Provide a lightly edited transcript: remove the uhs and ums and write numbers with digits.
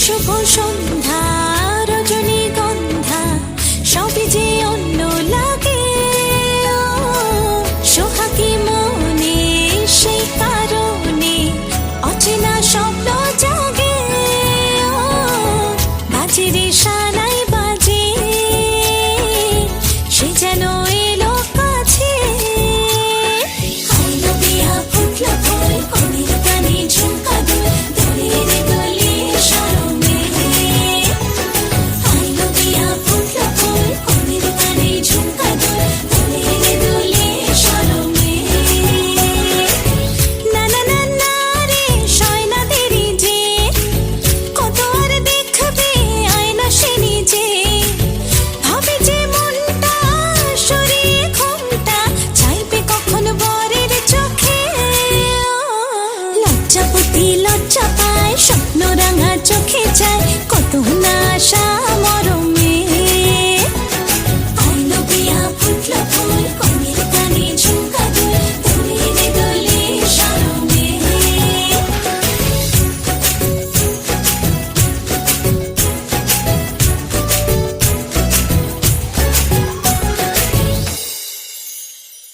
শুভ সন্ধ্যা রজনীগন্ধা সবই যে অন্য লাগে সোহাগী মনে সেই কারণে অচেনা স্বপ্ন জাগে বাজে রে সানাই বাজে সে যেন এলো কাছে আইলো বিয়া ফুটলো ফুল কনের গানে ঝুমকা দুল দোলে রে দোলে শরমে আইলো বিয়া ফুটলো ফুল কনের গানে ঝুমকা দুল দোলে রে দোলে শরমে না না না না রে সয় না দেরি যে কত আর দেখবে আয়না সে নিজে ভাবে যে মনটা সরিয়ে ঘুমটা চাইবে কখন বরের চোখে লজ্জাপতি লজ্জা